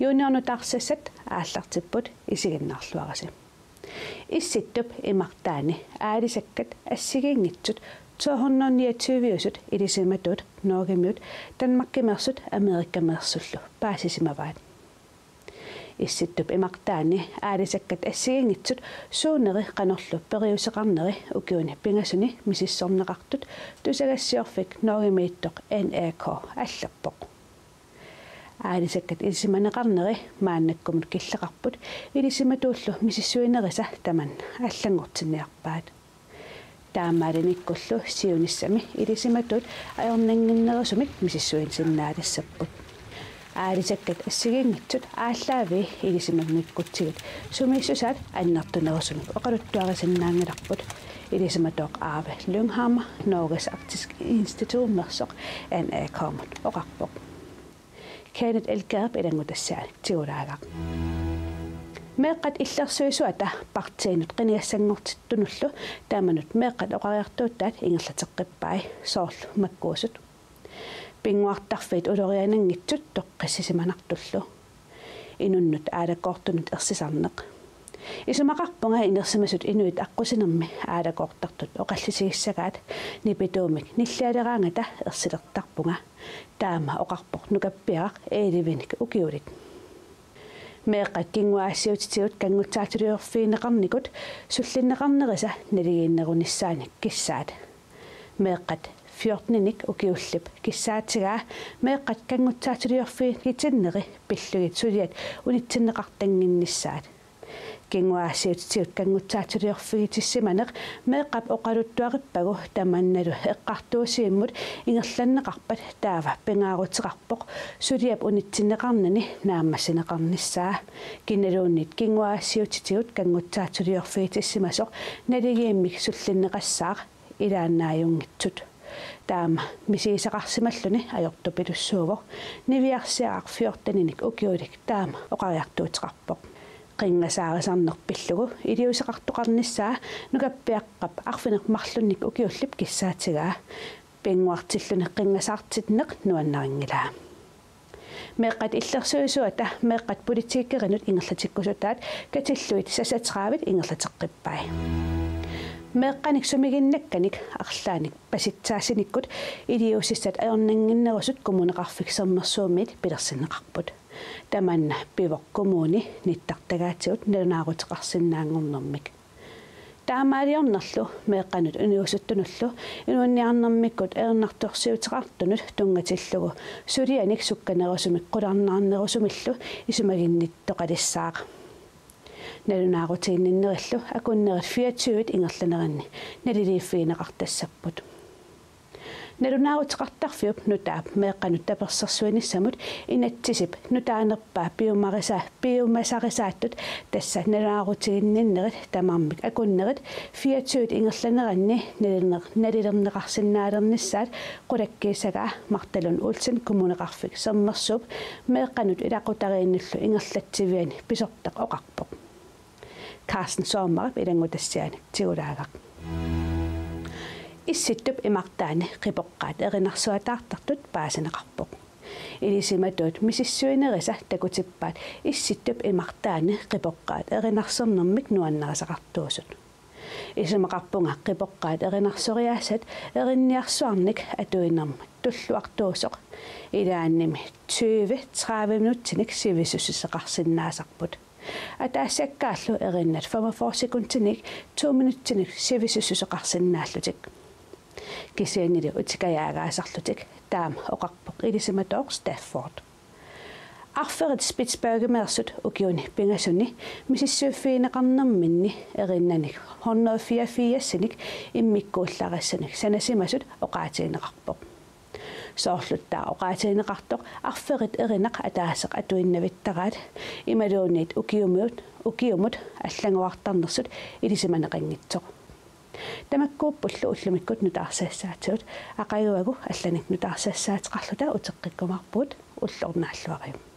юниорнутаарсассат ааллартиппут исигиннаарлуараси исситтуп имартаани аалисаккат ассигингитсут 229 илисиматут ноогимиут Danmarkимерсут Америккамерсуллу паасисимаваат исситтуп имартаани аалисаккат ассигингитсут суунери канорлу периусеқарнери укиуни пингасуни мисиссорнеқартут тусагассиорфик ноогимииттоқ НАК аллерпоқ аалисаккат илисиманеқарнери мааннаккумут киллеқарпут илисиматууллу мисиссуинериса таман аллангортинниарпаат таамаалиниккуллу сиуниссами илисиматут аернангиннерисумик мисиссуинсиннаалиссаппут аалисаккат ассигингитсут ааллаави илисимагниккутсигит сумиссусаат аннартунерисумик оқалуттуарисиннаангиларпут илисиматоқ ааве Lynghammer Norges Arktiske Institut мерсоқ НАК-мут оқарпоқ Kenneth Elgab илангутассаани тигулаагақ меэққат иллерсуисуата партиинут қиниассангортиттунуллу тааманут меэққат оқариартууттаат ингерлатеққиппай соорлу маккуусут пингуартарфит улорианангитсут тоққиссисиманартуллу инуннут аалаккоортунут ерсисарнеқ исумақарпунга инерсимасут инуит аққусинерми аалаккоортартут оқаллисигиссагаат нипитуумик ниллаалераангата ерсилертарпунга таама оқарпоқ нукаппиаақ эеливиник укиулит меэққат кингуаассиутитигут кангутсаатулиорфиинеқарникут суллиннеқарнериса налигииннерунissaаник киссаат меэққат 14ник укиуллип киссаатигаа меэққат кангутсаатулиорфи китиннери пиллугит сулиат унитсиннеқартангиннissaат кингуаассиутитигут кангутсаатулиорфигитиссиманеқ меэққап оқалуттуариппагу таманналу эққартуусииммут ингерланнеқарпат таава пингаарутеқарпоқ сулиап унитсиннеқарнани нааммассинеқарниссаа киналууннит кингуаассиутитигут кангутсаатулиорфигитиссимасоқ налигииммик суллиннеқассаақ илааннааюнгитсут таама мисисақарсималлуни ajortupilусsuuvoq niviarsiaaq 14ник укиулик таама оқариартуутеқарпоқ qingasaarisarnerpillugu iliuseqartoqarnissaa nukappiaqqap arfinermarlunnik ukiullip kissaatigaa pinguartilluni qingasaartitneq nuannaringilaa meeqqat illersuisuata meeqqat politiikkerinut ingerlatikkusutaat katilluit sasatraavit ingerlateqqippai meeqqanik sumiginnakkanik arlaanik pasitsaasinikkut iliusissat ayornanginnerusut kommuneqarfiksernersuumit pilersinneqarput tamanna pivoqqumuuni nittartagaatigut nalunaaruteqarsinnaangornermik taamaaliornerlu meeqqanut uniusuttunullu inuunniarnermikkut eernartorsiuteqartunut tungatillugu sulianik sukkanerusumik qularnaarnerusumillu isumaginnittoqalissaaq nalunaarutinninnerillu akunnerit 24 ingerlaneranni naliliiffiineqartassapпут nalunaaruteqartarfiup nutaap meeqqanut tapersersuinissamut inatsisip nutaanerpaa piumasarisaаттут тасса nalunaarutinninnerit tamarmik akunnerit 24 ingerlaneranni nalilernеqarsinnaalernissaat qulakkiisagaa Martalun Olsen kommuneqarfik sernersuup meeqqanut ilaqutariinnullu ingerlatsiviani pisortaq oqarpoq Carsten Sommer ilangutassiaani tigulaagaq исситтуп имартаани қипоққаат эринарсуатаартартут паасинеқарпоқ илисиматуут мисиссуинериса такутиппаат исситтуп имартаани қипоққаат эринарсернэрмик нуаннерисақартуусут исумақарпунга қипоққаат эринарсориаасат эринниарсуарник атуинерма туллуартуусоқ илаанними 20-30 минуттиник сивисуссеқарсиннаасарпут атаассаккааллу эриннат 45 секундтиник 2 минуттиник сивисуссеқарсиннааллутик кисианили утикаяагаасарлутик таама оқарпоқ илисиматоқ Stafford арферит Spitsbergen-мерсут укиуни пингасуни мисиссууффиинеқарнэрминни эриннаник 144-синик иммиккуулларассаник санасимасут оқаатиинеқарпоқ соорлуттаа оқаатиинеқартоқ арферит эринақ атаасеқ атуиннавиттараат ималуунниит укиумут аллангуартарнерсут илисиманеқангитсоқ тамаккууппуллу уллумиккут нутаарсаассаатигут ақаюагу алланик нутаарсаассаатеқарлута утеққиккумарпут уллорнааллуариу